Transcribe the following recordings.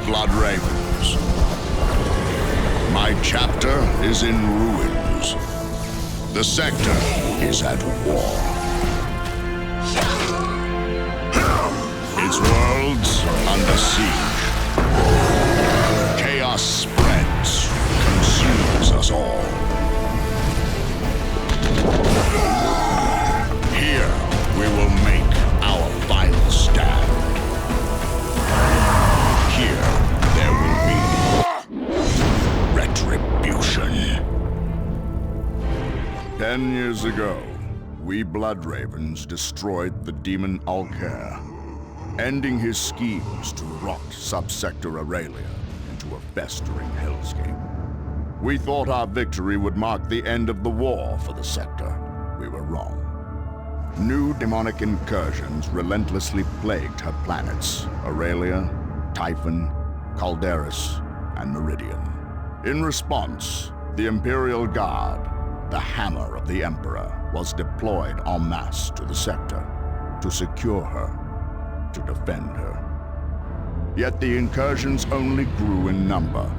the Blood Ravens. My chapter is in ruins. The sector is at war. Its worlds under siege. Chaos spreads, consumes us all. Here, we will make our final stand. Here, there will be retribution. 10 years ago, we Blood Ravens destroyed the demon Alkair, ending his schemes to rot Subsector Aurelia into a festering hellscape. We thought our victory would mark the end of the war for the sector. We were wrong. New demonic incursions relentlessly plagued her planets, Aurelia, Typhon, Calderis, and Meridian. In response, the Imperial Guard, the Hammer of the Emperor, was deployed en masse to the sector to secure her, to defend her. Yet the incursions only grew in number,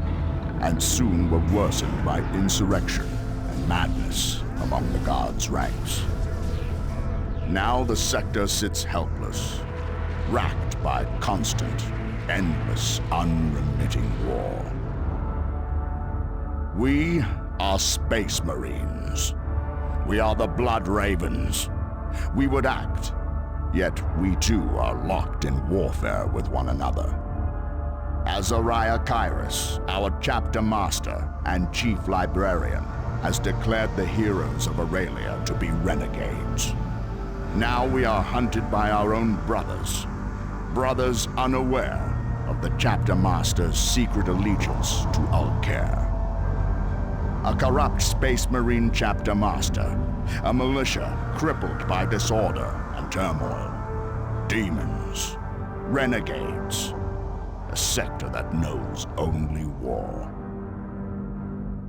and soon were worsened by insurrection and madness among the Guard's ranks. Now the sector sits helpless, racked by constant, endless, unremitting war. We are Space Marines. We are the Blood Ravens. We would act, yet we too are locked in warfare with one another. Azariah Kairos, our chapter master and chief librarian, has declared the heroes of Aurelia to be renegades. Now we are hunted by our own brothers, brothers unaware of the chapter master's secret allegiance to Alkair. A corrupt Space Marine chapter master, a militia crippled by disorder and turmoil, demons, renegades, a sector that knows only war.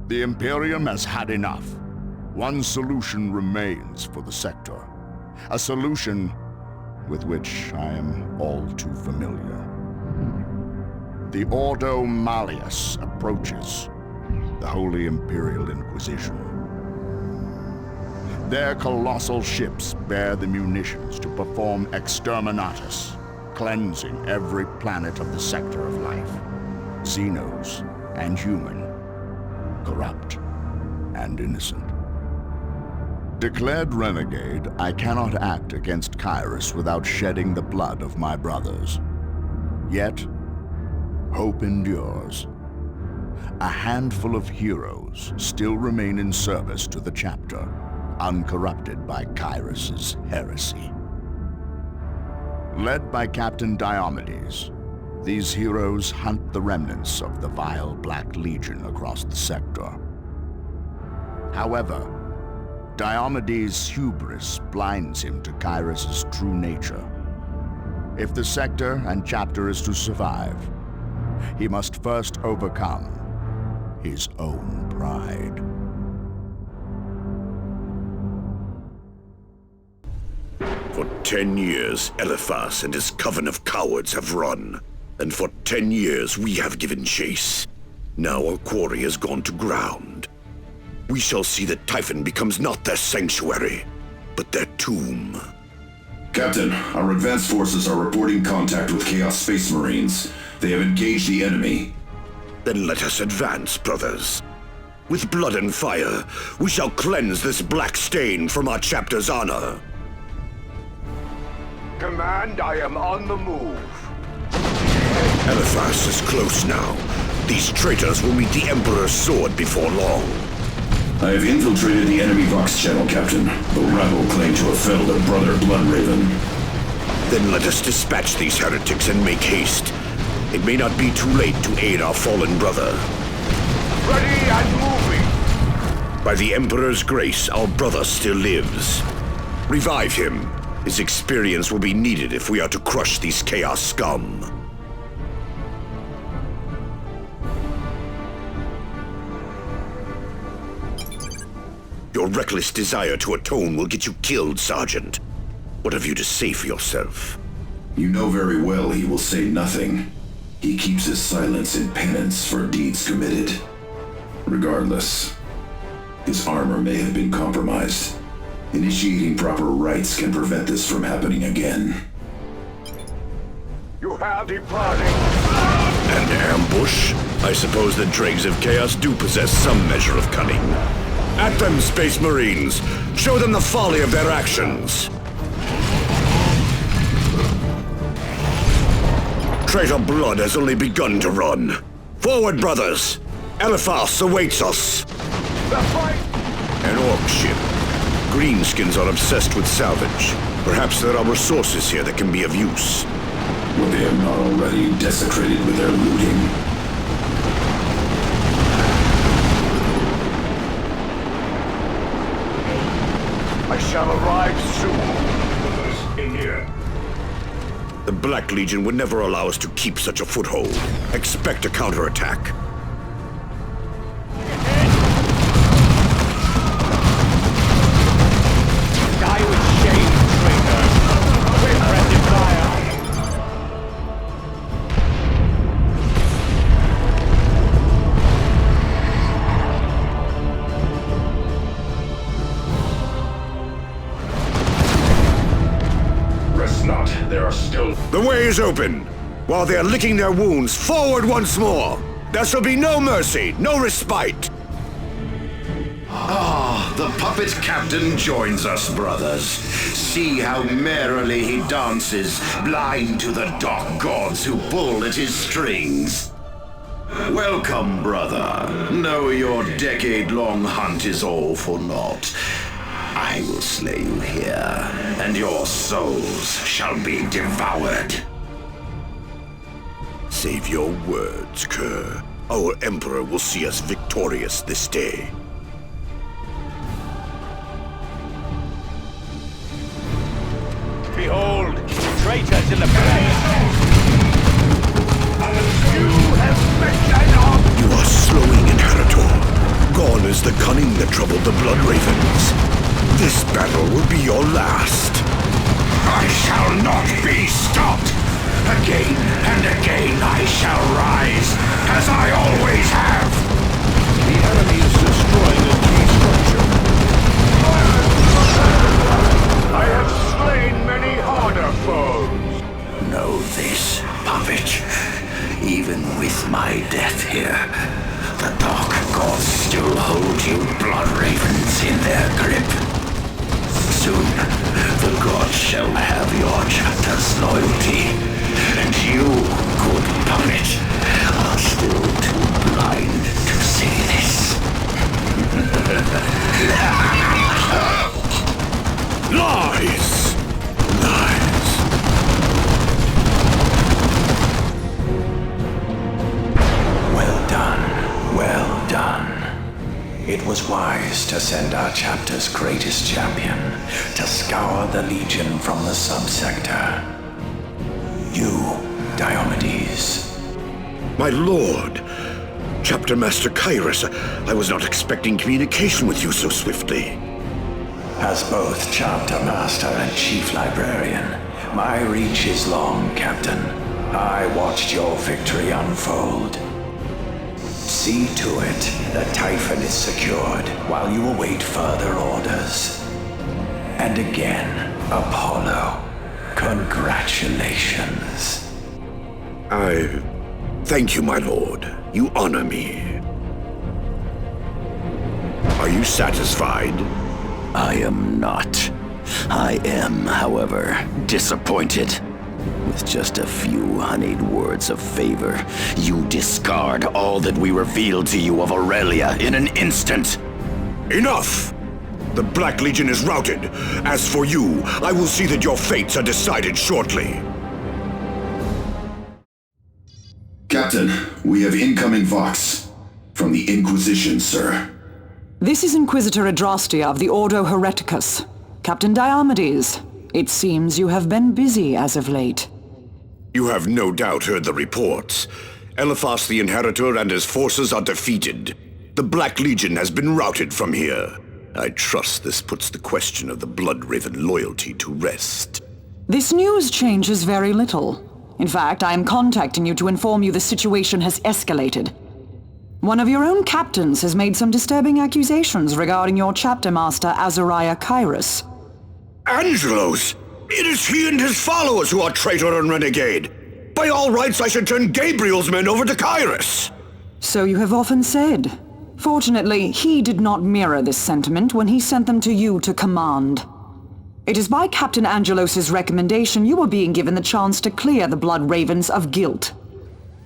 The Imperium has had enough. One solution remains for the sector. A solution with which I am all too familiar. The Ordo Malleus approaches, the Holy Imperial Inquisition. Their colossal ships bear the munitions to perform exterminatus, cleansing every planet of the sector of life, Xenos and human, corrupt and innocent. Declared renegade, I cannot act against Kairos without shedding the blood of my brothers. Yet, hope endures. A handful of heroes still remain in service to the chapter, uncorrupted by Kairos' heresy. Led by Captain Diomedes, these heroes hunt the remnants of the vile Black Legion across the sector. However, Diomedes' hubris blinds him to Kairos' true nature. If the sector and chapter is to survive, he must first overcome his own pride. For 10 years, Eliphas and his coven of cowards have run. And for 10 years, we have given chase. Now our quarry has gone to ground. We shall see that Typhon becomes not their sanctuary, but their tomb. Captain, our advanced forces are reporting contact with Chaos Space Marines. They have engaged the enemy. Then let us advance, brothers. With blood and fire, we shall cleanse this black stain from our chapter's honor. Command, I am on the move. Eliphas is close now. These traitors will meet the Emperor's sword before long. I have infiltrated the enemy Vox channel, Captain. The rabble claim to have felled a brother Blood Raven. Then let us dispatch these heretics and make haste. It may not be too late to aid our fallen brother. Ready and moving! By the Emperor's grace, our brother still lives. Revive him. His experience will be needed if we are to crush these chaos scum. Your reckless desire to atone will get you killed, Sergeant. What have you to say for yourself? You know very well he will say nothing. He keeps his silence in penance for deeds committed. Regardless, his armor may have been compromised. Initiating proper rites can prevent this from happening again. You have departing. An ambush? I suppose the dregs of chaos do possess some measure of cunning. At them, Space Marines! Show them the folly of their actions! Traitor blood has only begun to run. Forward, brothers! Eliphas awaits us! The fight! An Ork ship. Greenskins are obsessed with salvage. Perhaps there are resources here that can be of use. What they have not already desecrated with their looting. I shall arrive soon. In here. The Black Legion would never allow us to keep such a foothold. Expect a counterattack. Die with shame, traitor. With friendly fire. Rest not, there are still... The way is open. While they are licking their wounds, forward once more. There shall be no mercy, no respite. Ah, the puppet captain joins us, brothers. See how merrily he dances, blind to the dark gods who pull at his strings. Welcome, brother. Know your decade-long hunt is all for naught. I will slay you here, and your souls shall be devoured. Save your words, Kerr. Our Emperor will see us victorious this day. Behold, traitors in the plain. You have mentioned of... You are slowing, Inheritor. Gone is the cunning that troubled the Blood Ravens. This battle will be your last. I shall not be stopped! Again and again I shall rise, as I always have! The enemy is destroying a key structure. I have slain many harder foes. Know this, puppet. Even with my death here, the dark gods still hold you blood ravens in their grip. Soon, the gods shall have your chapter's loyalty, and you, good puppet, are still too blind to see this. Lies! Lies! Well done, well done. It was wise to send our chapter's greatest champion to scour the Legion from the subsector. You, Diomedes. My lord! Chapter Master Kairos, I was not expecting communication with you so swiftly. As both Chapter Master and Chief Librarian, my reach is long, Captain. I watched your victory unfold. See to it that Typhon is secured while you await further orders. And again, Apollo, congratulations. I thank you, my lord. You honor me. Are you satisfied? I am not. I am, however, disappointed. With just a few honeyed words of favor, you discard all that we revealed to you of Aurelia in an instant. Enough! The Black Legion is routed. As for you, I will see that your fates are decided shortly. Captain, we have incoming Vox. From the Inquisition, sir. This is Inquisitor Adrastia of the Ordo Hereticus. Captain Diomedes, it seems you have been busy as of late. You have no doubt heard the reports. Eliphas the Inheritor and his forces are defeated. The Black Legion has been routed from here. I trust this puts the question of the Blood Raven loyalty to rest. This news changes very little. In fact, I am contacting you to inform you the situation has escalated. One of your own captains has made some disturbing accusations regarding your chapter master, Azariah Kyrus. Angelos! It is he and his followers who are traitor and renegade! By all rights, I should turn Gabriel's men over to Kyrus! So you have often said. Fortunately, he did not mirror this sentiment when he sent them to you to command. It is by Captain Angelos' recommendation you are being given the chance to clear the Blood Ravens of guilt.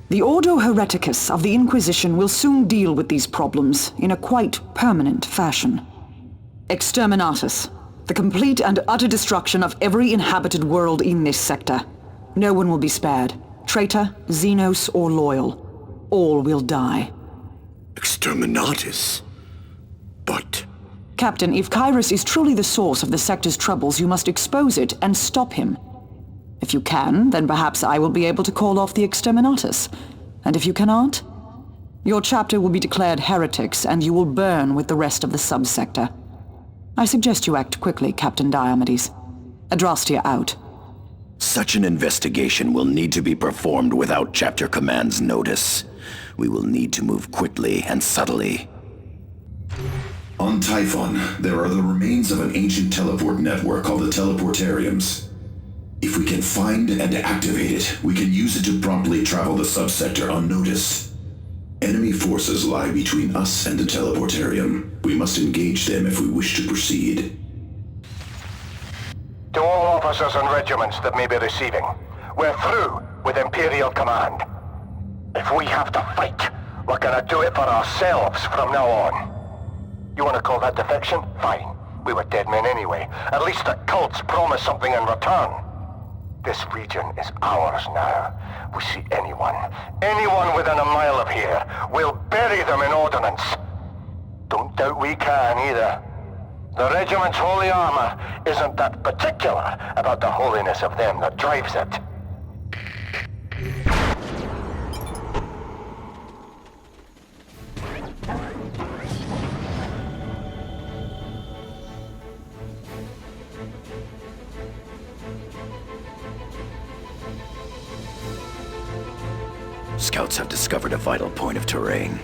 The Ordo Hereticus of the Inquisition will soon deal with these problems in a quite permanent fashion. Exterminatus, the complete and utter destruction of every inhabited world in this sector. No one will be spared. Traitor, Xenos, or loyal. All will die. Exterminatus? But... Captain, if Kyrus is truly the source of the sector's troubles, you must expose it and stop him. If you can, then perhaps I will be able to call off the Exterminatus. And if you cannot, your chapter will be declared heretics and you will burn with the rest of the subsector. I suggest you act quickly, Captain Diomedes. Adrastia out. Such an investigation will need to be performed without Chapter Command's notice. We will need to move quickly and subtly. On Typhon, there are the remains of an ancient teleport network called the Teleportariums. If we can find and activate it, we can use it to promptly travel the subsector unnoticed. Enemy forces lie between us and the Teleportarium. We must engage them if we wish to proceed. To all officers and regiments that may be receiving, we're through with Imperial Command. If we have to fight, we're gonna do it for ourselves from now on. You wanna call that defection? Fine. We were dead men anyway. At least the cults promised something in return. This region is ours now. We see anyone within a mile of here, we'll bury them in ordnance. Don't doubt we can either. The regiment's holy armor isn't that particular about the holiness of them that drives it. Scouts have discovered a vital point of terrain.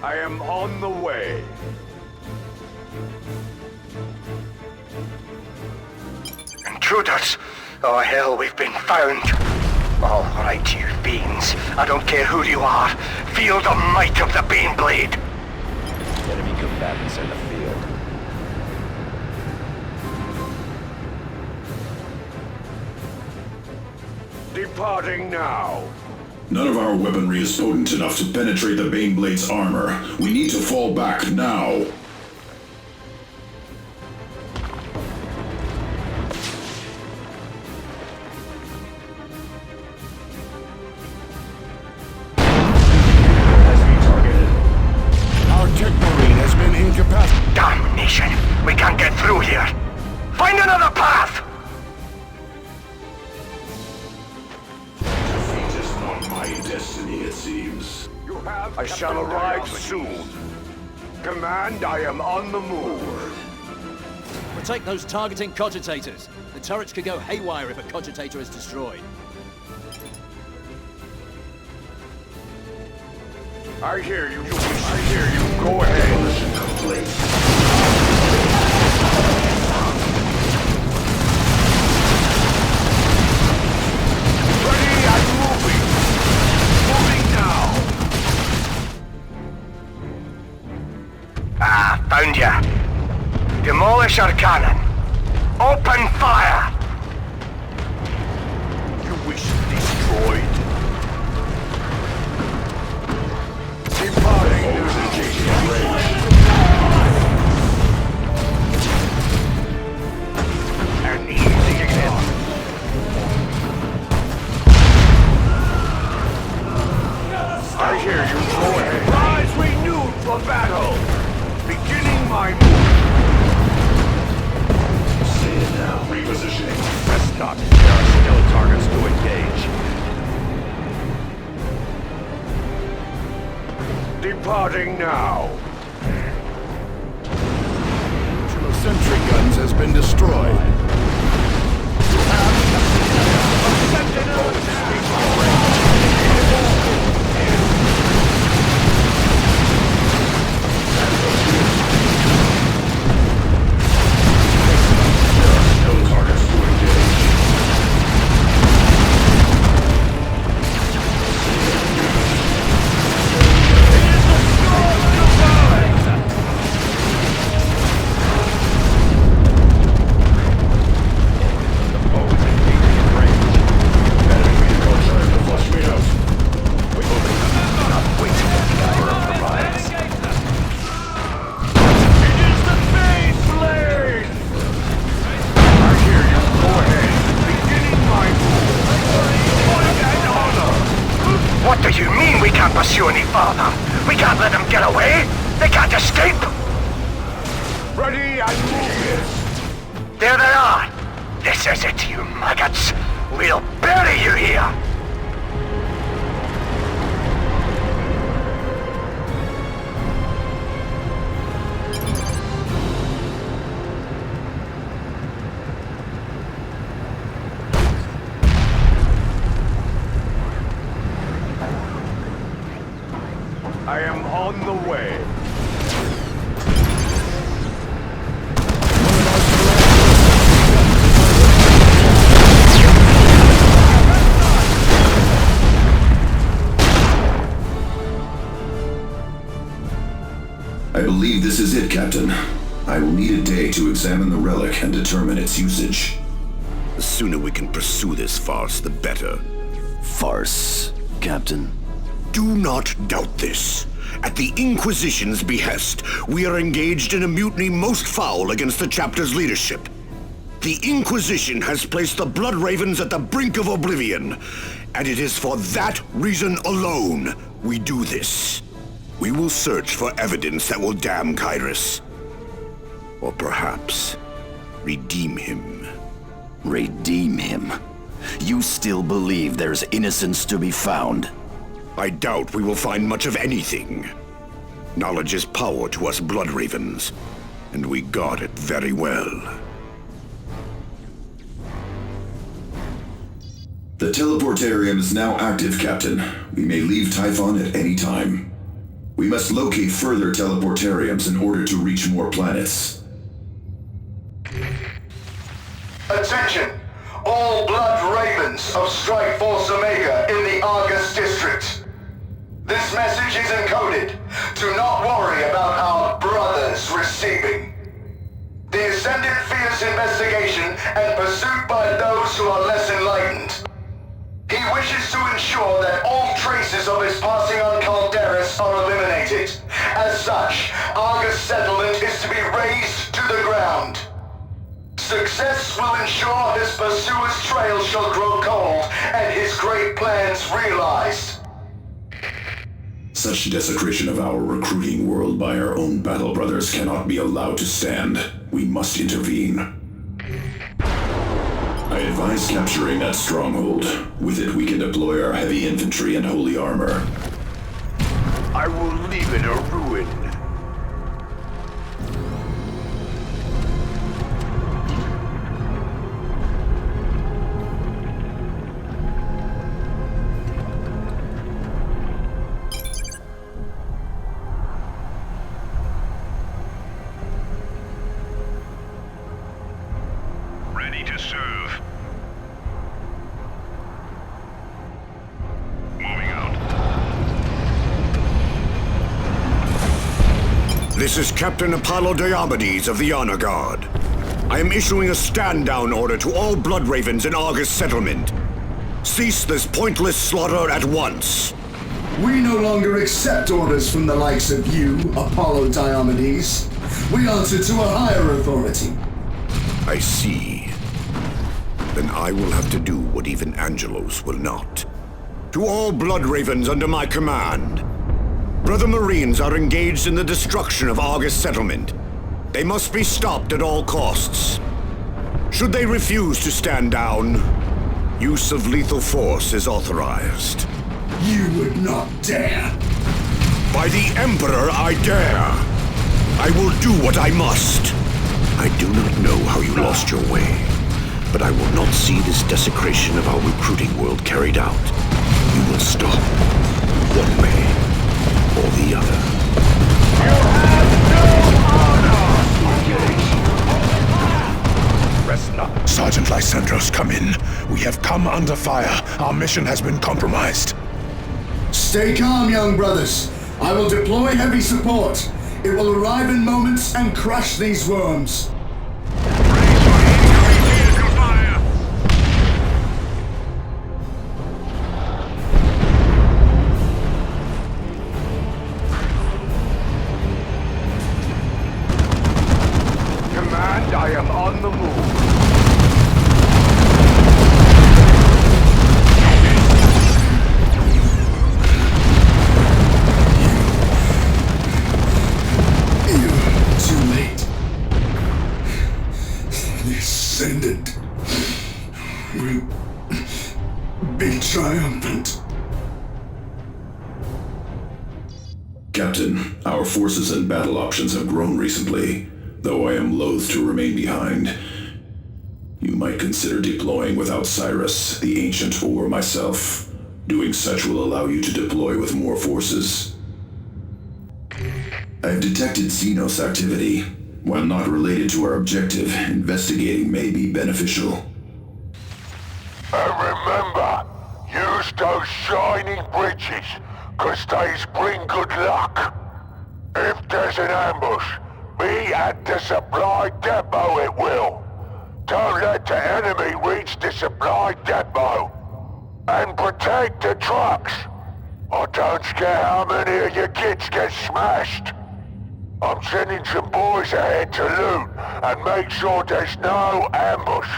I am on the way. Intruders! Oh hell, we've been found. All right, you fiends. I don't care who you are. Feel the might of the Baneblade. Enemy combatants in the field. Departing now. None of our weaponry is potent enough to penetrate the Baneblade's armor. We need to fall back now. Our tech marine has been incapacitated. Damnation! We can't get through here. Find another path! Destiny, it seems. I shall arrive soon. Command, I am on the move. Protect those targeting cogitators. The turrets could go haywire if a cogitator is destroyed. I hear you. I hear you. Go ahead. Mission complete. Ready and moving. Moving now. Ah, found ya. Demolish our cannon. Open fire! You wish it destroyed? Departing and easy again. I hear you. Go ahead. Rise renewed for battle. Beginning my move. Say it now. Repositioning. Press stop. There are still targets to engage. Departing now. Sentry guns has been destroyed. You have What do you mean we can't pursue any farther? We can't let them get away! They can't escape! Ready and move. There they are! This is it, you maggots! We'll bury you here! I am on the way. I believe this is it, Captain. I will need a day to examine the relic and determine its usage. The sooner we can pursue this farce, the better. Farce, Captain? Do not doubt this. At the Inquisition's behest, we are engaged in a mutiny most foul against the chapter's leadership. The Inquisition has placed the Blood Ravens at the brink of oblivion, and it is for that reason alone we do this. We will search for evidence that will damn Kyrus. Or perhaps redeem him. Redeem him? You still believe there's innocence to be found? I doubt we will find much of anything. Knowledge is power to us Blood Ravens, and we guard it very well. The teleportarium is now active, Captain. We may leave Typhon at any time. We must locate further teleportariums in order to reach more planets. Attention! All Blood Ravens of Strike Force Omega in the Argus District. This message is encoded. Do not worry about our brothers receiving. The Ascendant fears investigation and pursuit by those who are less enlightened. He wishes to ensure that all traces of his passing on Calderis are eliminated. As such, Argus settlement is to be razed to the ground. Success will ensure his pursuer's trail shall grow cold and his great plans realized. Such desecration of our recruiting world by our own battle brothers cannot be allowed to stand. We must intervene. I advise capturing that stronghold. With it, we can deploy our heavy infantry and holy armor. I will leave it a ruin. Ready to serve. Moving out. This is Captain StarkadAL.Gaming of the Honor Guard. I am issuing a stand-down order to all Blood Ravens in Argus settlement. Cease this pointless slaughter at once. We no longer accept orders from the likes of you, StarkadAL.Gaming. We answer to a higher authority. I see. Then I will have to do what even Angelos will not. To all Blood Ravens under my command, Brother Marines are engaged in the destruction of Argus settlement. They must be stopped at all costs. Should they refuse to stand down, use of lethal force is authorized. You would not dare. By the Emperor, I dare. I will do what I must. I do not know how you lost your way, But I will not see this desecration of our recruiting world carried out. You will stop, one way or the other. You have no honor! Rest not. Sergeant Lysandros, come in. We have come under fire. Our mission has been compromised. Stay calm, young brothers. I will deploy heavy support. It will arrive in moments and crush these worms. Command, I am on the move. Too late. The Ascendant will be triumphant. Captain, our forces and battle options have grown recently, though I am loath to remain behind. You might consider deploying without Cyrus, the Ancient, or myself. Doing such will allow you to deploy with more forces. I've detected Xenos activity. While not related to our objective, investigating may be beneficial. And remember, use those shining bridges, cause they's bring good luck. If there's an ambush, be at the supply depot it will. Don't let the enemy reach the supply depot. And protect the trucks. Or don't scare how many of your kids get smashed. I'm sending some boys ahead to loot and make sure there's no ambush.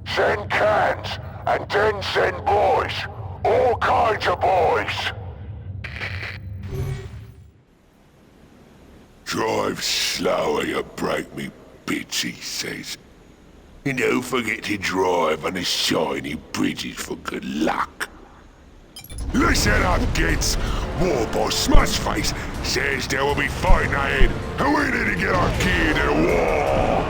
Send cans and then send boys. All kinds of boys. Drive slower, you break me bits, he says. And don't forget to drive on the shiny bridges for good luck. Listen up, kids! War Boss Smashface says there will be fighting ahead, and we need to get our gear to the war!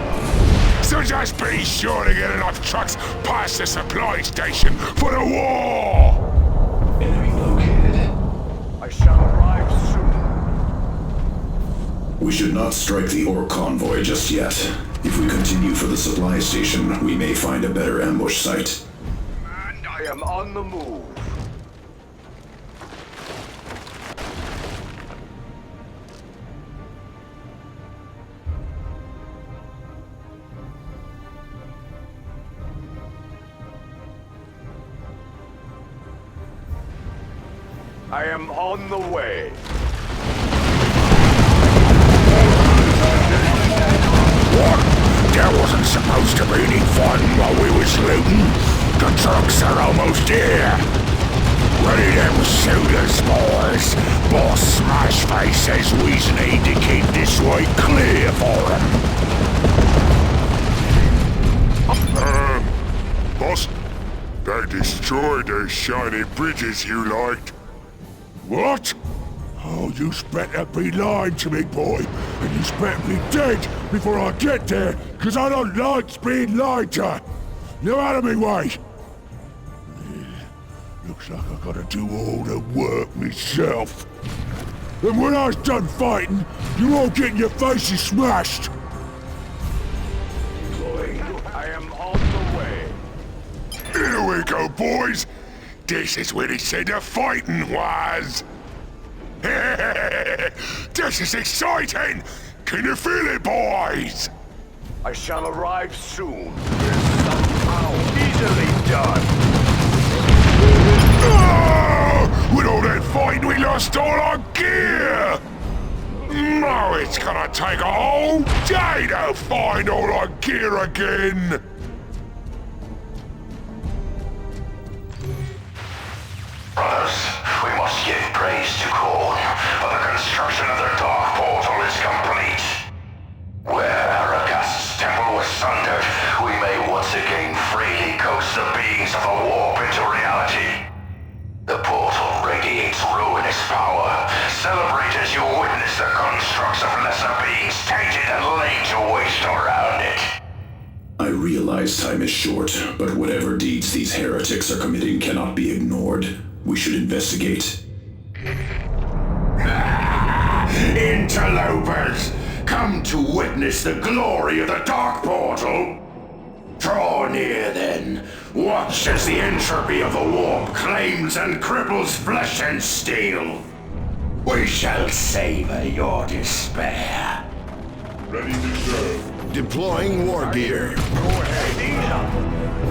So just be sure to get enough trucks past the supply station for the war! Enemy located. I shall arrive soon. We should not strike the Ork convoy just yet. If we continue for the supply station, we may find a better ambush site. And I am on the move. I am on the way. What? There wasn't supposed to be any fun while we was looting. The trucks are almost here. Ready them shooters, boys. Boss Smashface says we need to keep this way clear for him. Boss, they destroyed those shiny bridges you liked. What? Oh, you better be lying to me, boy. And you better be dead before I get there, because I don't like being lied to. Now out of me way. Looks like I gotta do all the work myself. And when I was done fighting, you all getting your faces smashed. I am on the way. Here we go, boys. This is where he said the fighting was. This is exciting! Can you feel it, boys? I shall arrive soon. Somehow easily done. Oh! With all that fighting, we lost all our gear! Now it's gonna take a whole day to find all our gear again! Brothers, we must give praise to Khorne, for the construction of their dark portal is complete. Where Aragast's temple was sundered, we may once again freely coax the beings of the warp into reality. The portal radiates ruinous power. Celebrate as you witness the constructs of lesser beings tainted and laid to waste around it. I realize time is short, but whatever deeds these heretics are committing cannot be ignored. We should investigate. Interlopers! Come to witness the glory of the Dark Portal! Draw near, then. Watch as the entropy of the warp claims and cripples flesh and steel. We shall savor your despair. Ready to serve. Deploying war gear. Go ahead.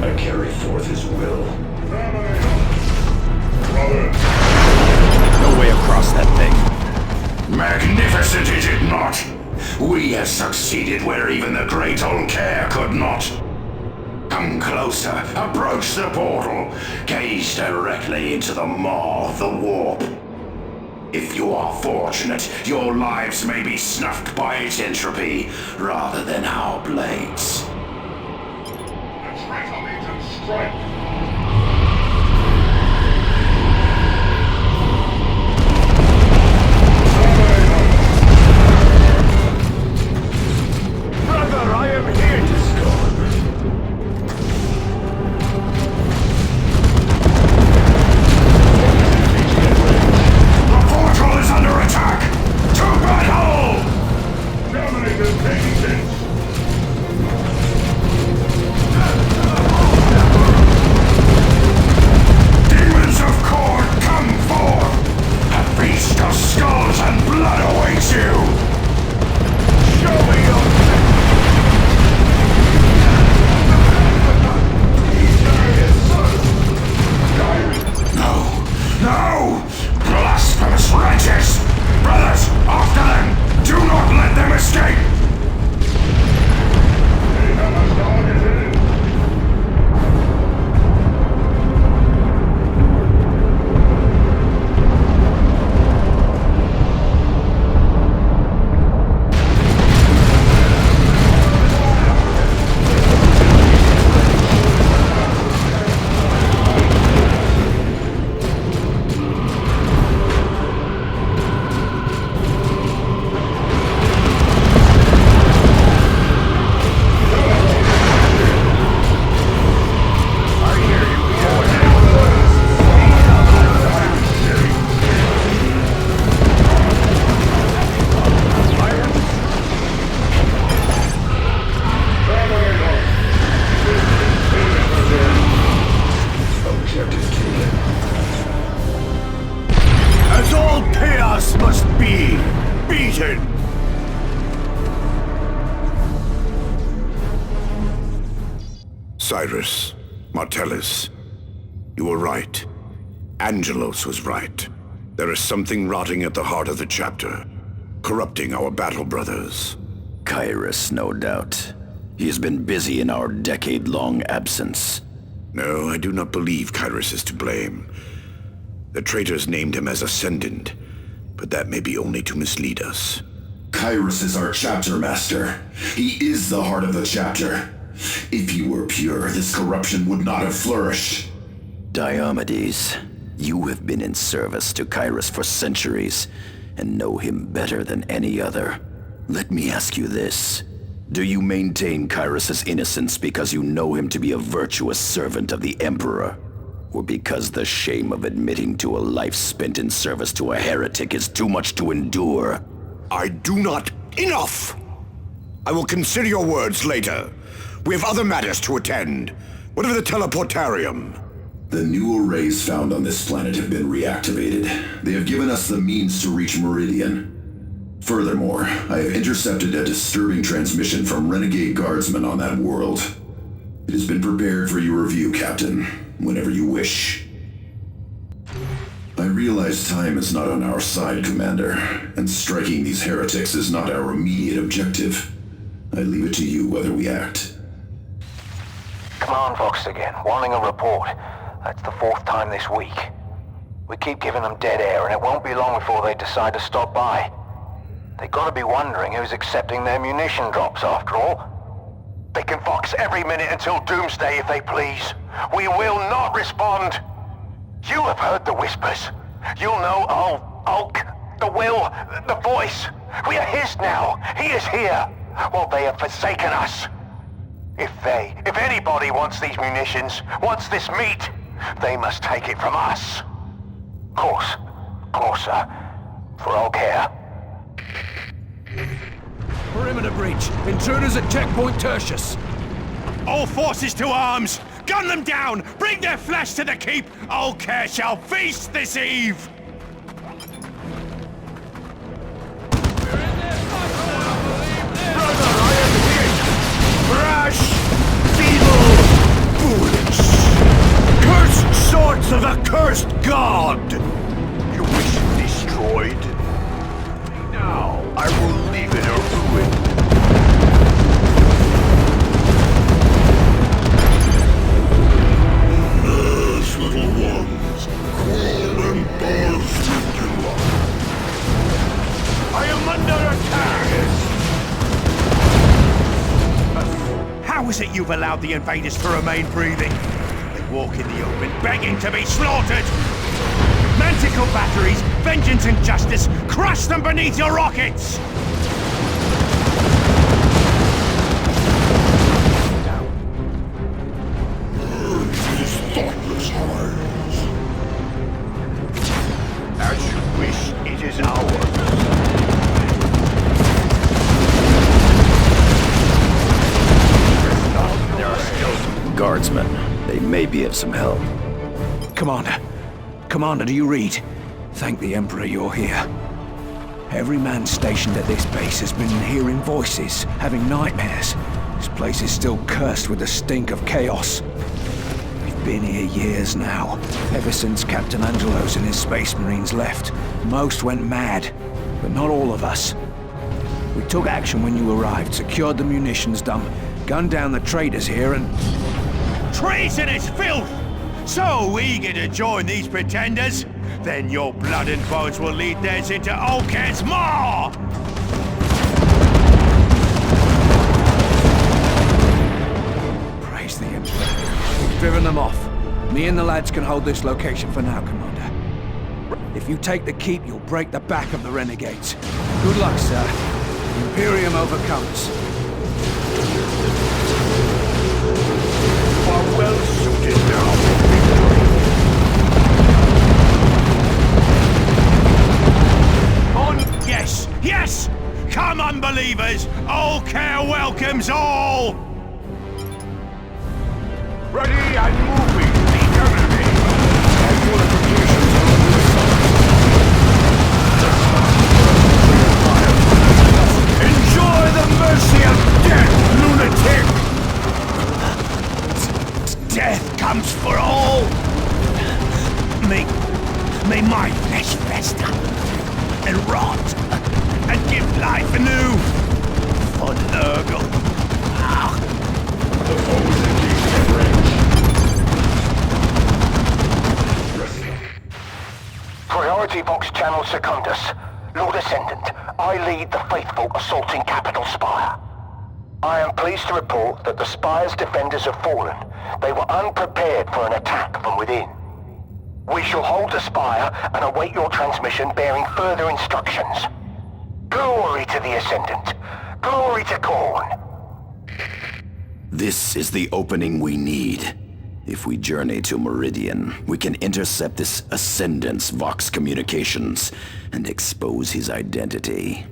I carry forth his will. Brother. No way across that thing. Magnificent, is it not? We have succeeded where even the great Olcare could not. Come closer, approach the portal, gaze directly into the maw of the warp. If you are fortunate, your lives may be snuffed by its entropy, rather than our blades. Strike, Legion, strike! Brother, I am here to score. The portal is under attack! To battle! Dominator taking this! Demons of Khorne, come forth! A feast of skulls and blood awaits you! Show me your... No! Blasphemous wretches! Brothers, after them! Do not let them escape! They have us targeted! As all chaos must be beaten! Cyrus, Martellus, you were right. Angelos was right. There is something rotting at the heart of the chapter, corrupting our battle brothers. Kyrus, no doubt. He has been busy in our decade-long absence. No, I do not believe Kyrus is to blame. The traitors named him as Ascendant, but that may be only to mislead us. Kyrus is our chapter master. He is the heart of the chapter. If he were pure, this corruption would not have flourished. Diomedes, you have been in service to Kyrus for centuries, and know him better than any other. Let me ask you this. Do you maintain Kyrus's innocence because you know him to be a virtuous servant of the Emperor? Or because the shame of admitting to a life spent in service to a heretic is too much to endure? I do not... Enough! I will consider your words later. We have other matters to attend. What of the teleportarium? The new arrays found on this planet have been reactivated. They have given us the means to reach Meridian. Furthermore, I have intercepted a disturbing transmission from renegade guardsmen on that world. It has been prepared for your review, Captain, whenever you wish. I realize time is not on our side, Commander, and striking these heretics is not our immediate objective. I leave it to you whether we act. Command Vox again, wanting a report. That's the 4th time this week. We keep giving them dead air, and it won't be long before they decide to stop by. They gotta be wondering who's accepting their munition drops, after all. They can Vox every minute until Doomsday if they please. We will not respond! You have heard the whispers. You'll know Ulk, the will, the voice. We are his now. He is here. Well, they have forsaken us. If anybody wants these munitions, wants this meat, they must take it from us. Course, sir. For all care. Perimeter breach. Intruders at checkpoint Tertius. All forces to arms! Gun them down! Bring their flesh to the keep! All care shall feast this eve! Brash! Feeble! Foolish! Cursed swords of a cursed god! You wish it destroyed? Now I will leave it a ruin. Yes, little ones, crawl and burst into life. I am under attack! How is it you've allowed the invaders to remain breathing? They walk in the open, begging to be slaughtered! Manticle batteries, vengeance and justice, crush them beneath your rockets! These thoughtless horrors. As you wish, it is ours. Guardsmen, they may be of some help. Commander, do you read? Thank the Emperor you're here. Every man stationed at this base has been hearing voices, having nightmares. This place is still cursed with the stink of chaos. We've been here years now, ever since Captain Angelos and his Space Marines left. Most went mad, but not all of us. We took action when you arrived, secured the munitions dump, gunned down the traitors here, and... Treasonous filth! So eager to join these pretenders? Then your blood and bones will lead theirs into Olker's maw! Praise the Emperor. We've driven them off. Me and the lads can hold this location for now, Commander. If you take the keep, you'll break the back of the renegades. Good luck, sir. Imperium overcomes. Are well suited now. On! Yes! Yes! Come, unbelievers! All care welcomes all! Ready and moving the enemy. Our fortifications are on the side. Enjoy the mercy of death, lunatic! Death comes for all! May my flesh fester and rot and give life anew for Nurgle. The foes engaged in range. Priority Vox Channel Secundus. Lord Ascendant, I lead the faithful assaulting Capital Spire. I am pleased to report that the Spire's defenders have fallen. They were unprepared for an attack from within. We shall hold the Spire and await your transmission bearing further instructions. Glory to the Ascendant. Glory to Khorne. This is the opening we need. If we journey to Meridian, we can intercept this Ascendant's Vox communications and expose his identity.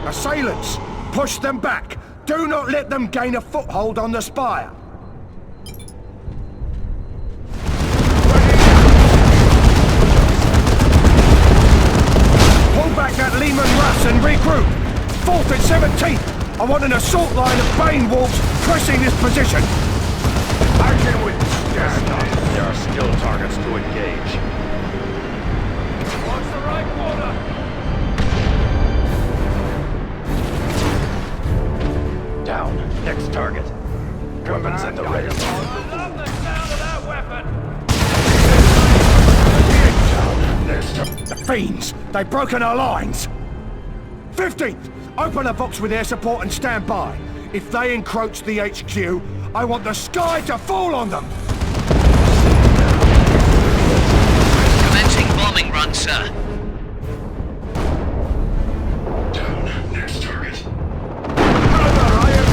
Assailants! Push them back! Do not let them gain a foothold on the Spire! Pull back that Lehman Russ and regroup! 4th and 17th! I want an assault line of Bane Wolves pressing this position! I can withstand that. There are still targets to engage. Watch the right corner! Down. Next target. Weapons at the ready. I love the sound of that weapon! Down. Next target. The fiends! They've broken our lines! 15th! Open a Vox with air support and stand by. If they encroach the HQ, I want the sky to fall on them! Commencing bombing run, sir. Down. Next target. Brother, I am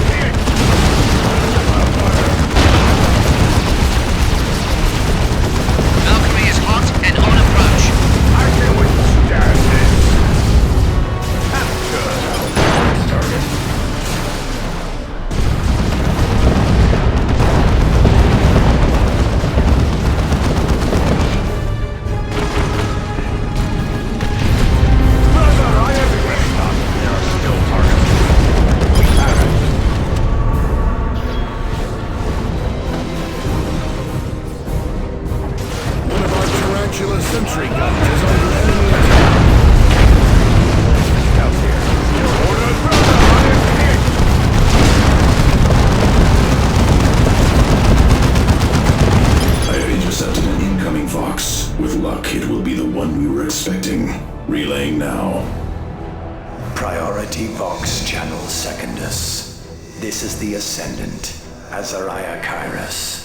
modular sentry guns is under enemy attack. Out here. Order further, iron hit! I have intercepted an incoming Vox. With luck, it will be the one we were expecting. Relaying now. Priority Vox Channel Secondus. This is the Ascendant, Azariah Kairos.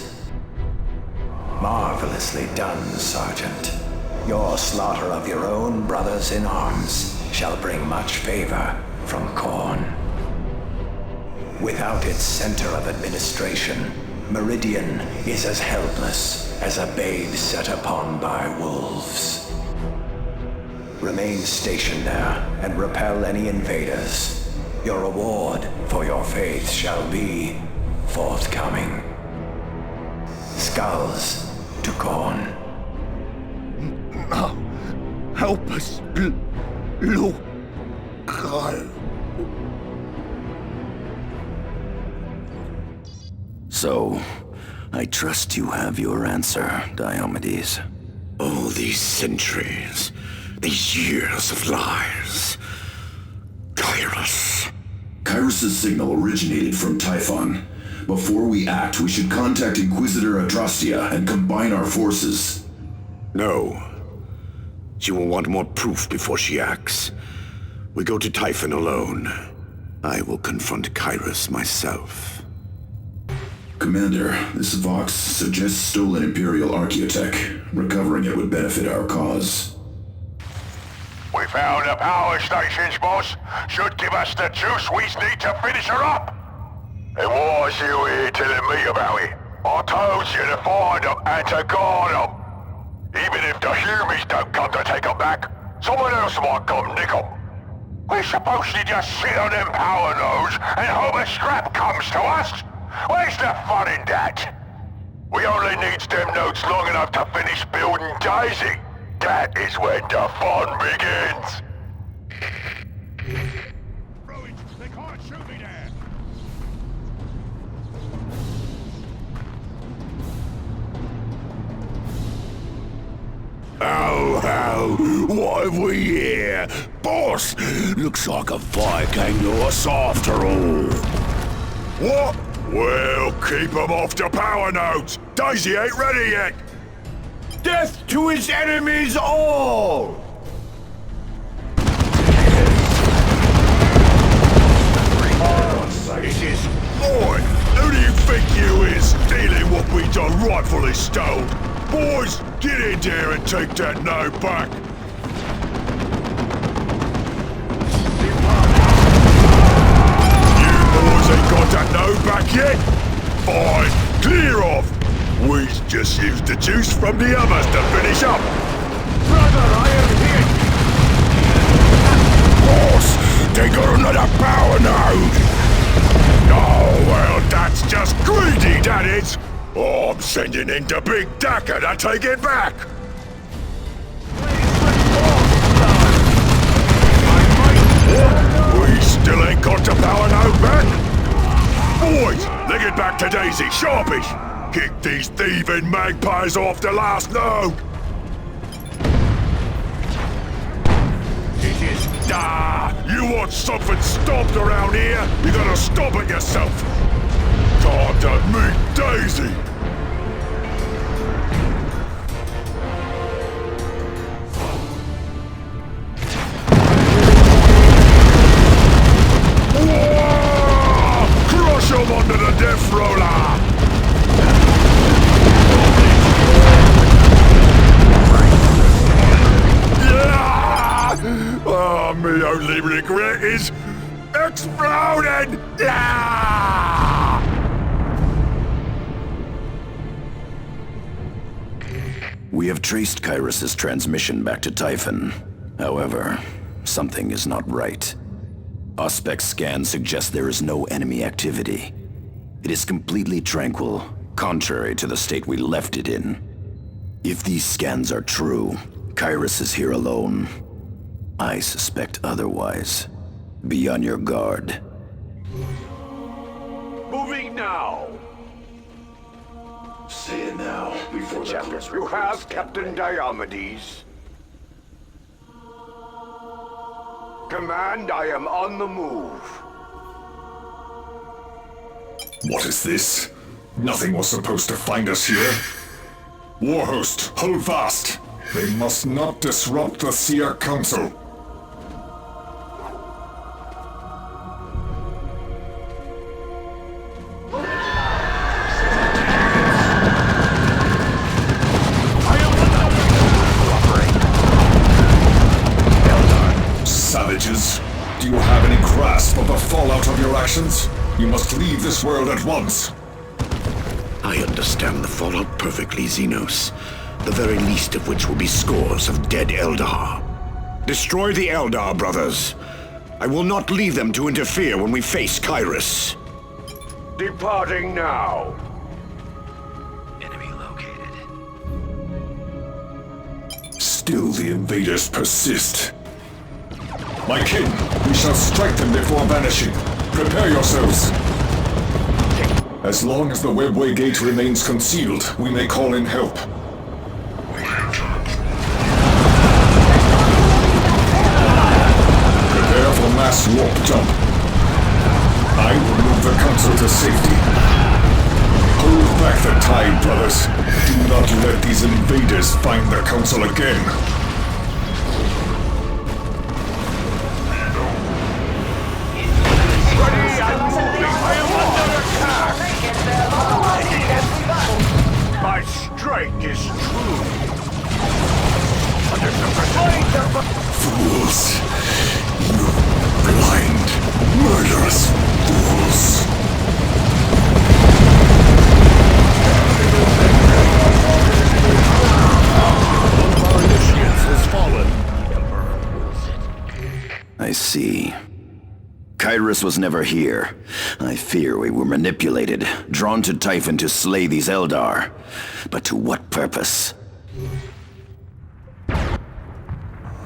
Marvelously done, Sergeant. Your slaughter of your own brothers in arms shall bring much favor from Khorne. Without its center of administration, Meridian is as helpless as a babe set upon by wolves. Remain stationed there and repel any invaders. Your reward for your faith shall be forthcoming. Skulls to Khorne. Help us, Luke. So, I trust you have your answer, Diomedes. All these centuries, these years of lies. Kairos. Kairos' signal originated from Typhon. Before we act, we should contact Inquisitor Adrastia and combine our forces. No. She will want more proof before she acts. We go to Typhon alone. I will confront Kairos myself. Commander, this Vox suggests stolen Imperial Archaeotech. Recovering it would benefit our cause. We found the power stations, boss. Should give us the juice we need to finish her up. And why is you here telling me about it? I told you to find them and to guard them. Even if the humans don't come to take them back, someone else might come nick them. We're supposed to just sit on them power nodes and hope a scrap comes to us? Where's the fun in that? We only need them nodes long enough to finish building Daisy. That is when the fun begins. They can't shoot me there. Oh, what have we here? Boss, looks like a fire came to us after all. What? Well, keep them off the power nodes. Daisy ain't ready yet. Death to his enemies all! This is... Boy, who do you think you is, stealing what we done rightfully stole? Boys, get in there and take that node back. You boys ain't got that node back yet? Fine, clear off. We just used the juice from the others to finish up. Brother, I am here. Boss, they got another power node. Oh, well, that's just greedy, that is. Oh, I'm sending in the big Daka to take it back. What? We still ain't got the power node back? Boys, leg it back to Daisy, sharpish. Kick these thieving magpies off the last node! It is da! You want something stopped around here? You gotta stop it yourself! Time to meet Daisy! Whoa! Crush him under the death roller! Oh, my only regret is exploding! Ah! We have traced Kairos' transmission back to Typhon. However, something is not right. Auspex scans suggest there is no enemy activity. It is completely tranquil, contrary to the state we left it in. If these scans are true, Kairos is here alone. I suspect otherwise. Be on your guard. Moving now! Say it now, before the close You have Captain Diomedes. Command, I am on the move. What is this? Nothing was supposed to find us here. Warhost, hold fast! They must not disrupt the Seer Council. Savages, do you have any grasp of the fallout of your actions? You must leave this world at once. I understand the fallout perfectly, Xenos. The very least of which will be scores of dead Eldar. Destroy the Eldar, brothers. I will not leave them to interfere when we face Kyrus. Departing now. Enemy located. Still the invaders persist. My kin, we shall strike them before vanishing. Prepare yourselves. As long as the webway gate remains concealed, we may call in help. Prepare for mass warp jump. I will move the council to safety. Hold back the tide, brothers. Do not let these invaders find the council again. My strike is true. Fools! You blind, murderous fools! One of our initiates has fallen. I see. Kyrus was never here. I fear we were manipulated, drawn to Typhon to slay these Eldar. But to what purpose?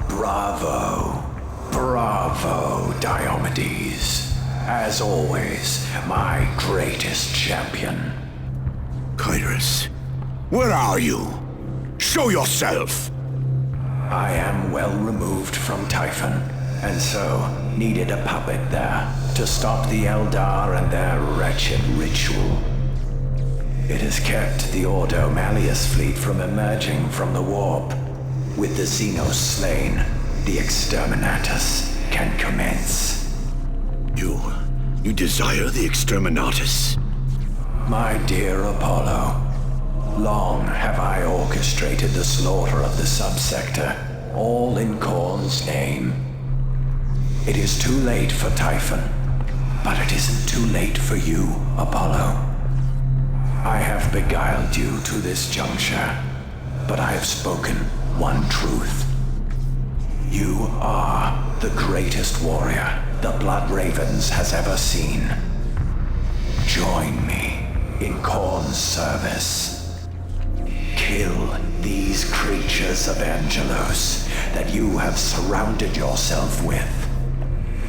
Bravo. Bravo, Diomedes. As always, my greatest champion. Kyrus, where are you? Show yourself! I am well removed from Typhon, and so needed a puppet there to stop the Eldar and their wretched ritual. It has kept the Ordo Malleus fleet from emerging from the warp. With the Xenos slain, the Exterminatus can commence. You desire the Exterminatus? My dear Apollo, long have I orchestrated the slaughter of the subsector, all in Khorne's name. It is too late for Typhon, but it isn't too late for you, Apollo. I have beguiled you to this juncture, but I have spoken one truth. You are the greatest warrior the Blood Ravens has ever seen. Join me in Khorne's service. Kill these creatures of Angelos that you have surrounded yourself with.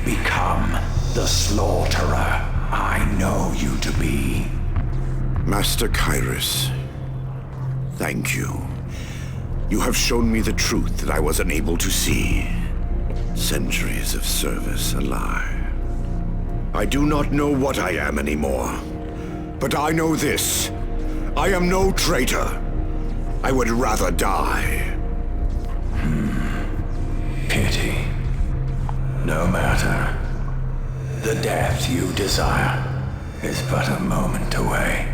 Become the slaughterer I know you to be. Master Kyrus, thank you. You have shown me the truth that I was unable to see. Centuries of service a lie. I do not know what I am anymore, but I know this. I am no traitor. I would rather die. Pity. No matter. The death you desire is but a moment away.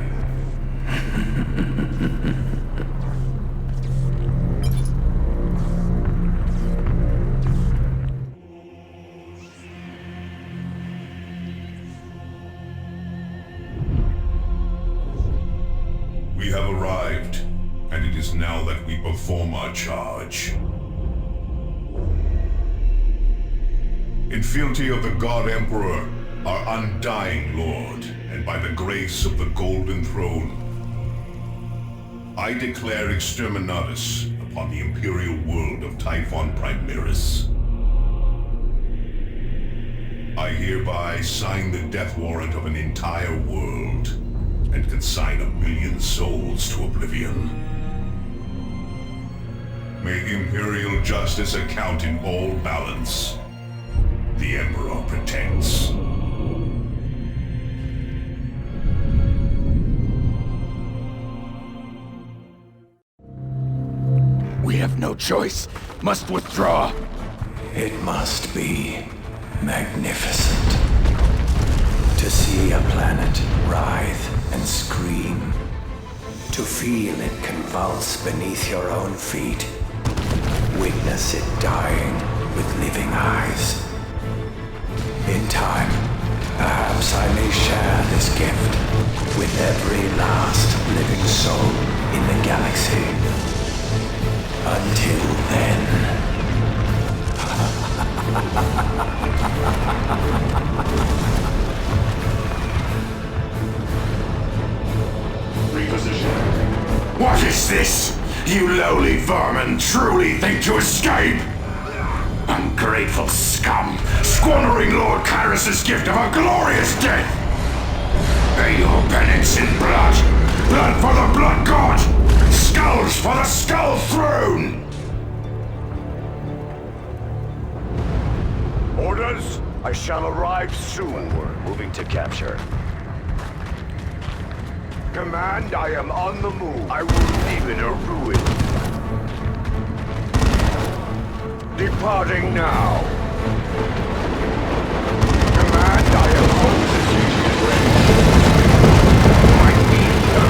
We have arrived, and it is now that we perform our charge. In fealty of the God Emperor, our undying Lord, and by the grace of the Golden Throne, I declare Exterminatus upon the Imperial world of Typhon Primaris. I hereby sign the death warrant of an entire world. and consign 1 million souls to oblivion. May imperial justice account in all balance. The Emperor protects. We have no choice. Must withdraw. It must be magnificent to see a planet writhe and scream, to feel it convulse beneath your own feet, witness it dying with living eyes. In time, perhaps I may share this gift with every last living soul in the galaxy. Until then... Reposition. What is this? You lowly vermin truly think to escape? Ungrateful scum, squandering Lord Kyros's gift of a glorious death! Pay your penance in blood! Blood for the Blood God! Skulls for the Skull Throne! Orders? I shall arrive soon. We're moving to capture. Command, I am on the move. I will leave in a ruin. Departing now. Command, I am on position ready. My leader.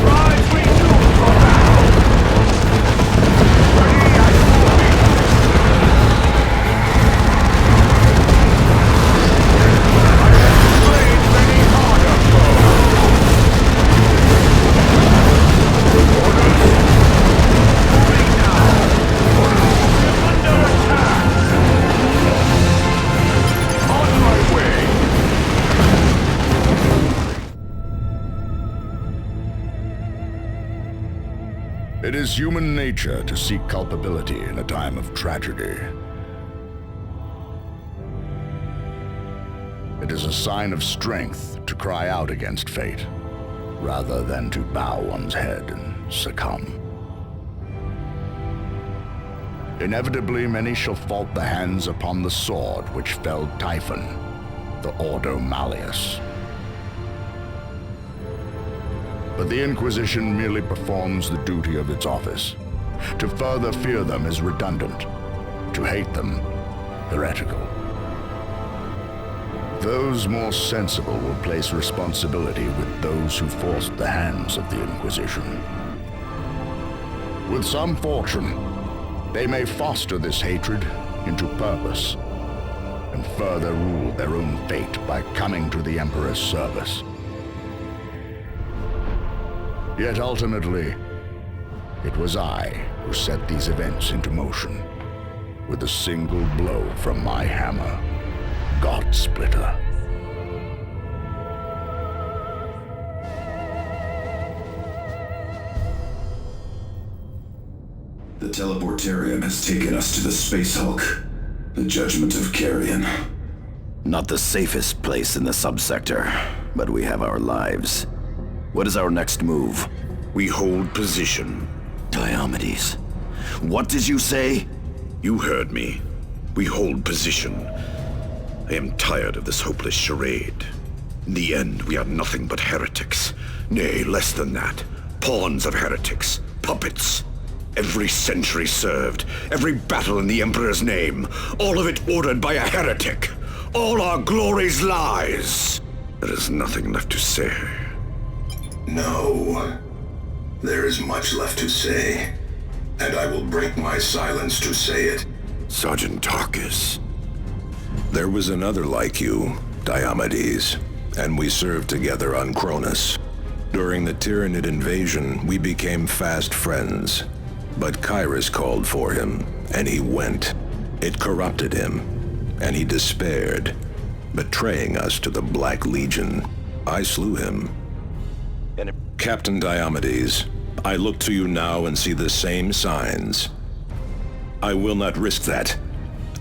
Rise, we do for battle. Ready as will be. I have slain many harder foes. Orders. Moving now. Under attack. On my way. It is human nature to seek culpability in a time of tragedy. It is a sign of strength to cry out against fate, rather than to bow one's head and succumb. Inevitably, many shall fault the hands upon the sword which felled Typhon, the Ordo Malleus. But the Inquisition merely performs the duty of its office. To further fear them is redundant. To hate them, heretical. Those more sensible will place responsibility with those who forced the hands of the Inquisition. With some fortune, they may foster this hatred into purpose, and further rule their own fate by coming to the Emperor's service. Yet ultimately, it was I who set these events into motion, with a single blow from my hammer, God-Splitter. The teleportarium has taken us to the Space Hulk, the Judgment of Carrion. Not the safest place in the subsector, but we have our lives. What is our next move? We hold position. Diomedes, what did you say? You heard me. We hold position. I am tired of this hopeless charade. In the end, we are nothing but heretics. Nay, less than that. Pawns of heretics. Puppets. Every century served. Every battle in the Emperor's name. All of it ordered by a heretic. All our glory's lies. There is nothing left to say. No. There is much left to say, and I will break my silence to say it. Sergeant Tarkus. There was another like you, Diomedes, and we served together on Cronus. During the Tyranid invasion, we became fast friends. But Kyros called for him, and he went. It corrupted him, and he despaired, betraying us to the Black Legion. I slew him. Captain Diomedes, I look to you now and see the same signs. I will not risk that.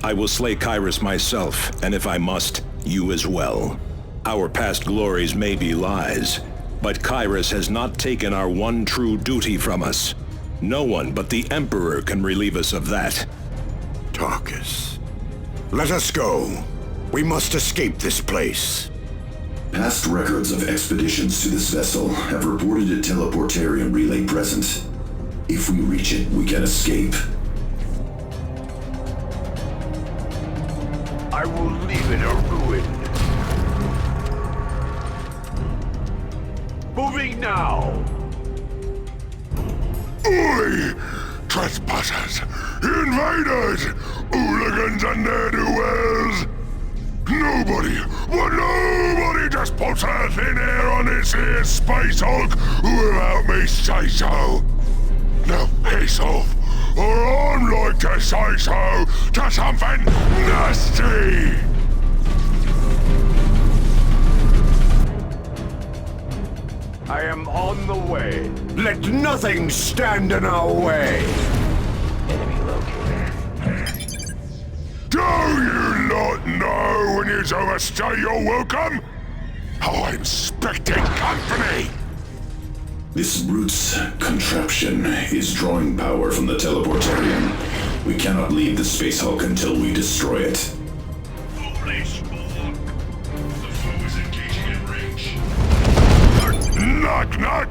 I will slay Kyrus myself, and if I must, you as well. Our past glories may be lies, but Kyrus has not taken our one true duty from us. No one but the Emperor can relieve us of that. Tarkus, let us go. We must escape this place. Past records of expeditions to this vessel have reported a teleportarium relay present. If we reach it, we can escape. I will leave it a ruin. Moving now! Oi! Trespassers! Invaders! Hooligans and ne'er-do-wells! Nobody just puts earth in here on this here Space Hulk without me say so! Now piss off, or I'm like to say so to something nasty! I am on the way. Let nothing stand in our way! Enemy locator. Do you not know when you overstay your welcome? I'm expecting company! This brute's contraption is drawing power from the teleportarium. We cannot leave the Space Hulk until we destroy it. Foolish Hulk. The foe is engaging in range. Knock, knock!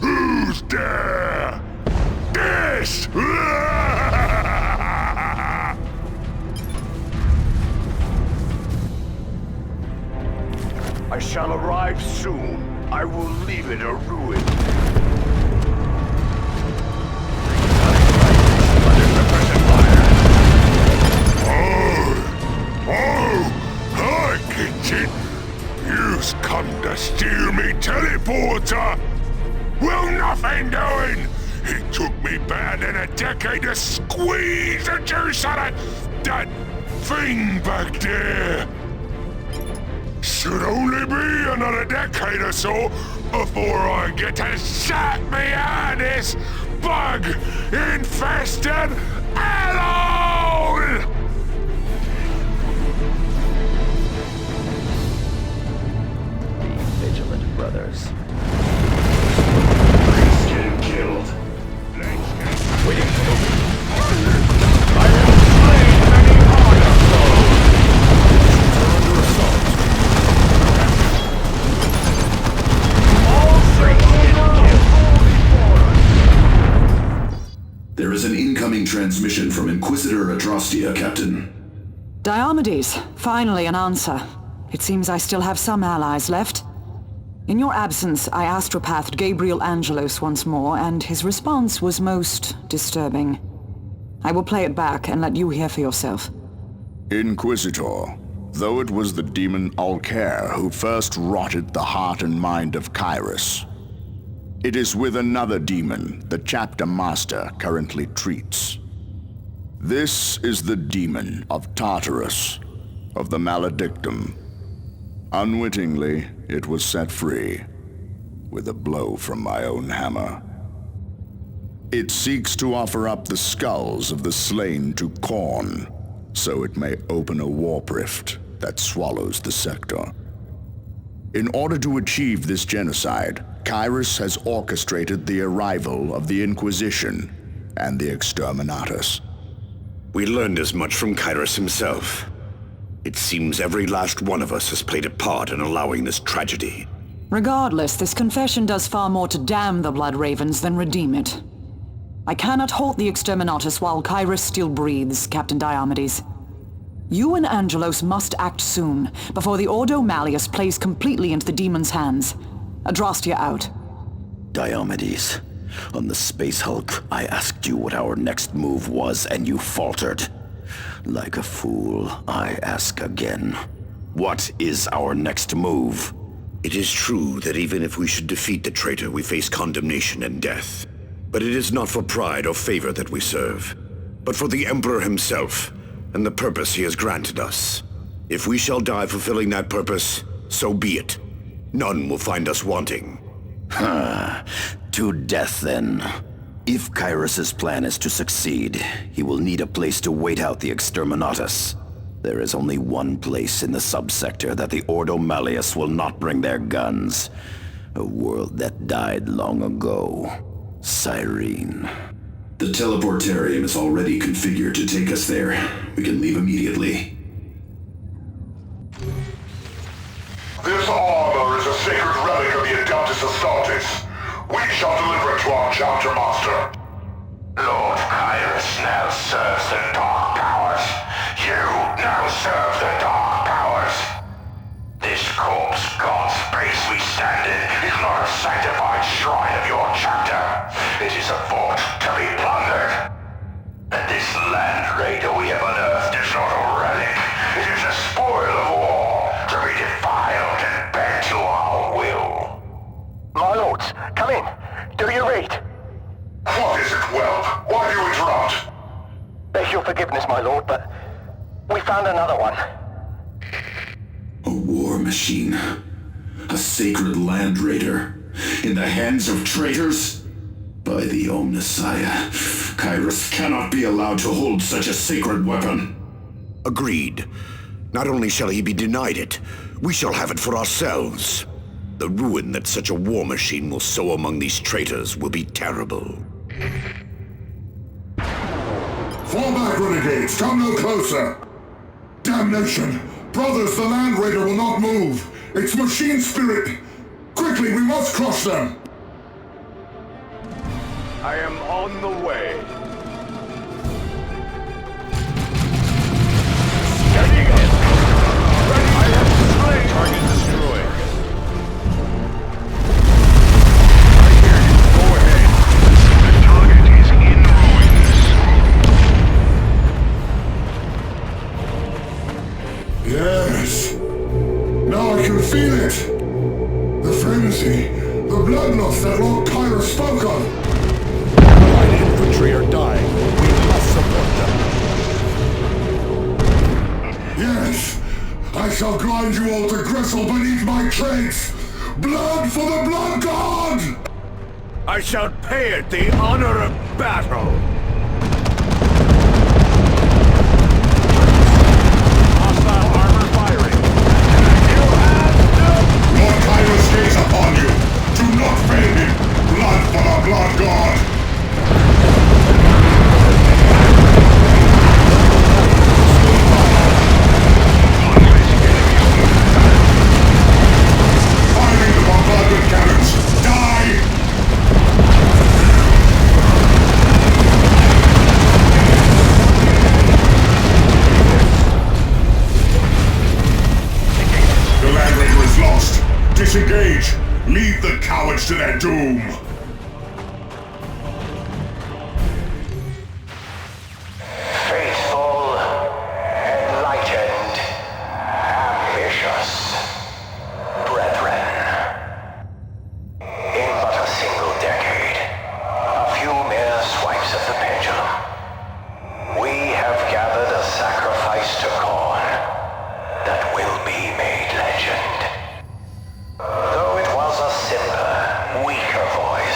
Who's there? This! I shall arrive soon. I will leave it a ruin. Hi, Kitchen! You've come to steal me teleporter! Well, nothing doing! It took me better than a decade to squeeze the juice out of that thing back there! Should only be another decade or so before I get to zap me out of this bug-infested hellhole! Be vigilant, brothers. He's getting killed. Waiting for the... I have slain many harder foes! We're under assault. There is an incoming transmission from Inquisitor Adrastia, Captain. Diomedes, finally an answer. It seems I still have some allies left. In your absence, I astropathed Gabriel Angelos once more, and his response was most disturbing. I will play it back and let you hear for yourself. Inquisitor, though it was the demon Ulker who first rotted the heart and mind of Kyrus, it is with another demon the Chapter Master currently treats. This is the demon of Tartarus, of the Maledictum. Unwittingly, it was set free, with a blow from my own hammer. It seeks to offer up the skulls of the slain to Khorne, so it may open a warp rift that swallows the sector. In order to achieve this genocide, Kyrus has orchestrated the arrival of the Inquisition and the Exterminatus. We learned as much from Kyrus himself. It seems every last one of us has played a part in allowing this tragedy. Regardless, this confession does far more to damn the Blood Ravens than redeem it. I cannot halt the Exterminatus while Kyrus still breathes, Captain Diomedes. You and Angelos must act soon, before the Ordo Malleus plays completely into the demon's hands. Adrastia out. Diomedes, on the Space Hulk, I asked you what our next move was, and you faltered. Like a fool, I ask again. What is our next move? It is true that even if we should defeat the traitor, we face condemnation and death. But it is not for pride or favor that we serve, but for the Emperor himself, and the purpose he has granted us. If we shall die fulfilling that purpose, so be it. None will find us wanting. To death, then. If Kyros's plan is to succeed, he will need a place to wait out the Exterminatus. There is only one place in the subsector that the Ordo Malleus will not bring their guns. A world that died long ago. Cyrene. The teleportarium is already configured to take us there. We can leave immediately. This armor is a sacred relic of the Adeptus Astartes. We shall deliver it to our chapter master. Lord Kyros now serves the Dark Powers. You now serve the Dark Powers. This corpse god space we stand in is not a sanctified shrine of your chapter. It is a fort to be plundered. And this land raider we have unearthed is not a relic. It is a spoil of war to be defiled and bent to our will. My lords, come in. Do you read? What is it, whelp? Why do you interrupt? Beg your forgiveness, my lord, but we found another one. A war machine. A sacred land raider. In the hands of traitors? By the Omnissiah, Kyros cannot be allowed to hold such a sacred weapon. Agreed. Not only shall he be denied it, we shall have it for ourselves. The ruin that such a war machine will sow among these traitors will be terrible. Fall back, renegades! Come no closer! Damnation! Brothers, the Land Raider will not move! It's machine spirit! Quickly, we must crush them! I am on the way. Steady in. Ready. I have slain. Target destroyed. I hear you. Go ahead. The target is in ruins. Yes! Now I can feel it! The frenzy, the bloodlust that Lord Kyros spoke of! Allied infantry are dying. We must support them. Yes! I shall grind you all to gristle beneath my treads! Blood for the Blood God! I shall pay it the honor of battle. Hostile armor firing. You have no... Lord Kyros gaze upon you! Do not fail him! Blood for the Blood God! Firing the bombardment cannons! Die! The Land Raider is lost! Disengage! Leave the cowards to their doom! Faithful, enlightened, ambitious brethren. In but a single decade, a few mere swipes of the pendulum, we have gathered a sacrifice to Khorne that will be made legend. Though it was a simpler, weaker voice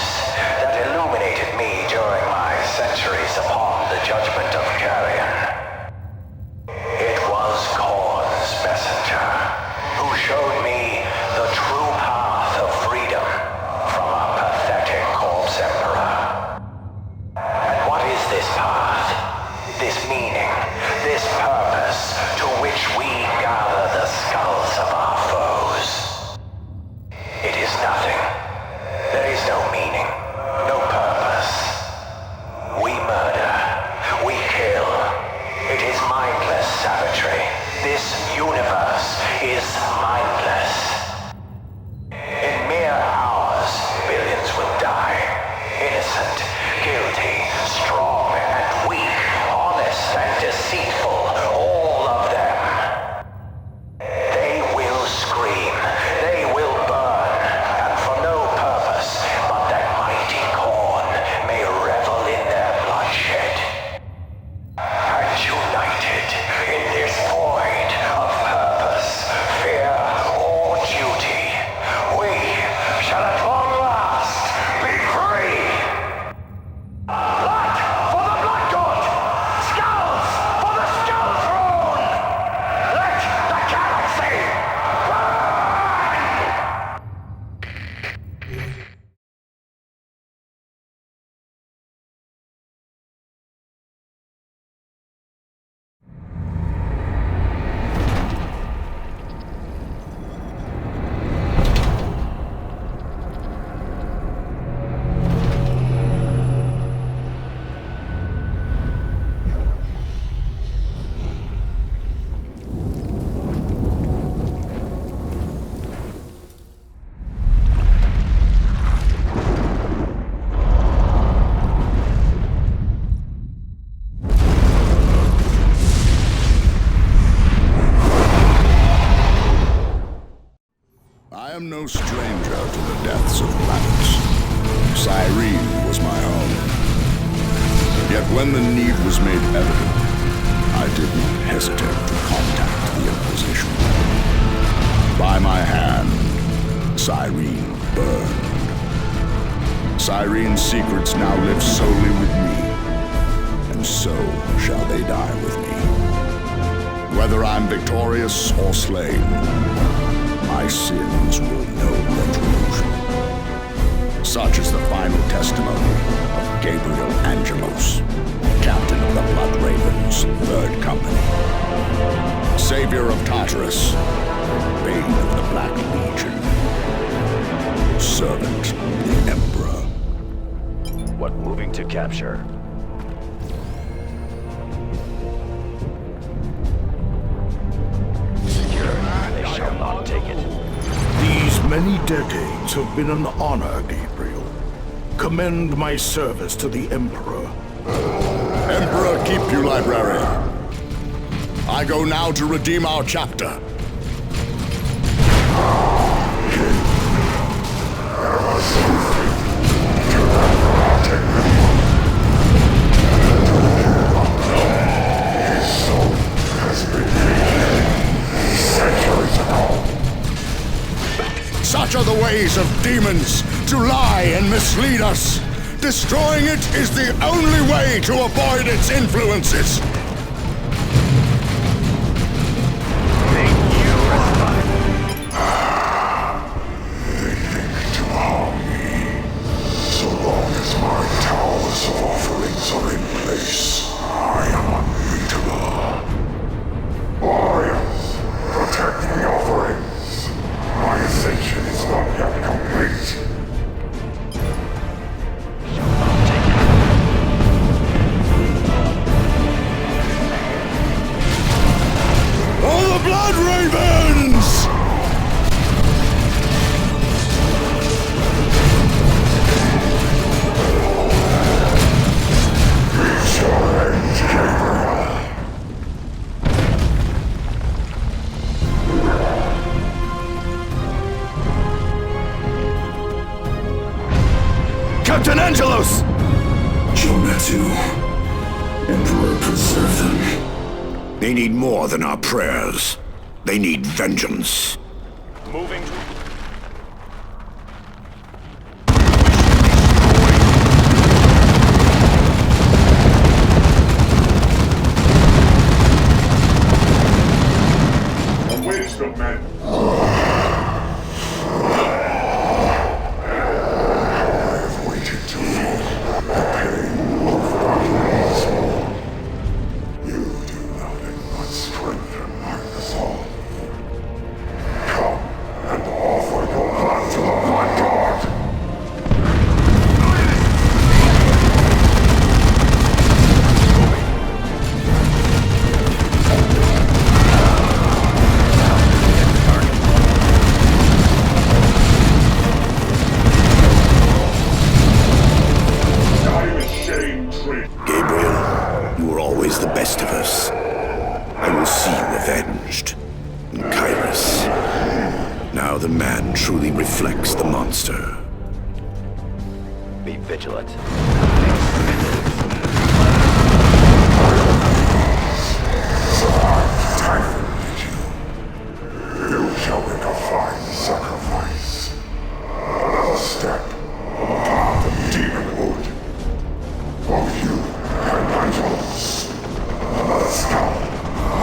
am no stranger to the deaths of planets. Cyrene was my home. Yet when the need was made evident, I did not hesitate to contact the Inquisition. By my hand, Cyrene burned. Cyrene's secrets now live solely with me, and so shall they die with me. Whether I'm victorious or slain, my sins will know retribution. Such is the final testimony of Gabriel Angelos, captain of the Blood Ravens, 3rd Company. Savior of Tartarus, Bane of the Black Legion, servant of the Emperor. What moving to capture? They shall not take it. These many decades have been an honor, Gabriel. Commend my service to the Emperor. Emperor keep you, librarian. I go now to redeem our chapter. Such are the ways of demons, to lie and mislead us. Destroying it is the only way to avoid its influences. They think to harm me. So long as my towers of offerings are in place, I am unbeatable. Warriors, protect the offerings. My ascension is not yet complete. All the Blood Ravens! Reach your end, Gabriel. Captain Angelos! Jonatu, Emperor, preserve them. They need more than our prayers. They need vengeance. Moving to... A waste of men. I've waited too long. The pain of darkness. You do nothing but strengthen my resolve. Come and offer your blood to the Blood God. Gabriel, you were always the best of us. I will see you avenged. And Kairos. Now the man truly reflects the monster. Be vigilant. Typhon did you. You shall make a fine sacrifice. Another step on the path of demonhood. Both you and Angelos. Another skull,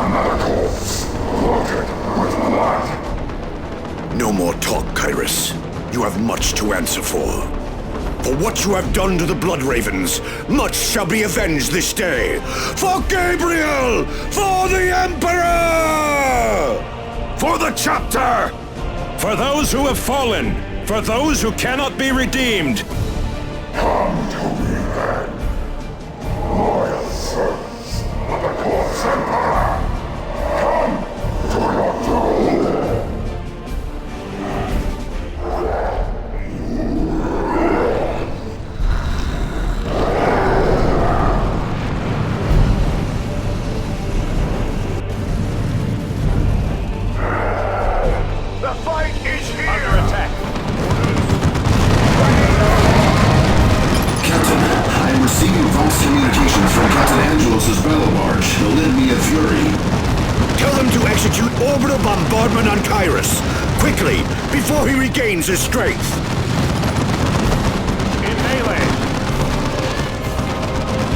another corpse, loaded with blood. No more talk, Kairos. You have much to answer for. For what you have done to the Blood Ravens, much shall be avenged this day. For Gabriel! For the Emperor! For the chapter! For those who have fallen! For those who cannot be redeemed! Come to me then. Loyal servants of the Corpse Emperor. Come to your throne. The fight is here! false communications from Captain Angelos' battle barge, the Litany of Fury. Tell them to execute orbital bombardment on Kyrus, quickly, before he regains his strength. In melee!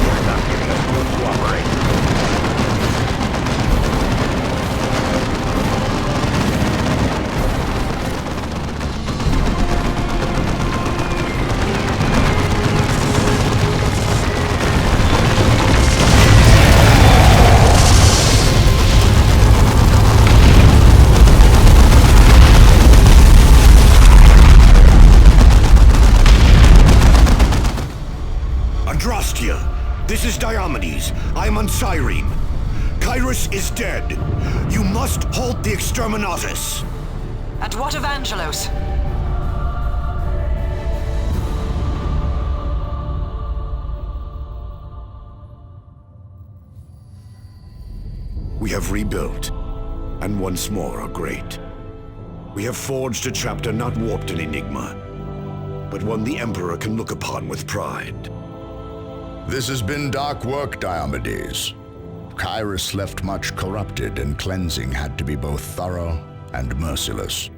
You're not giving us room to operate. This is Diomedes. I am on Cyrene. Kyrus is dead. You must halt the Exterminatus. And what of Angelos? We have rebuilt, and once more are great. We have forged a chapter not warped in enigma, but one the Emperor can look upon with pride. This has been dark work, Diomedes. Kyrus left much corrupted, and cleansing had to be both thorough and merciless.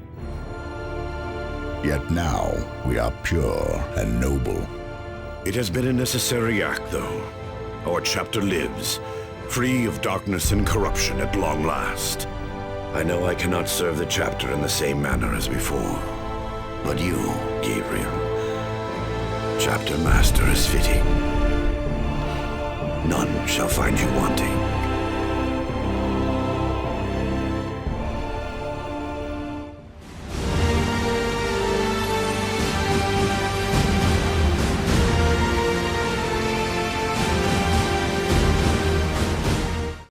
Yet now, we are pure and noble. It has been a necessary act, though. Our chapter lives, free of darkness and corruption at long last. I know I cannot serve the chapter in the same manner as before. But you, Gabriel, chapter master is fitting. None shall find you wanting.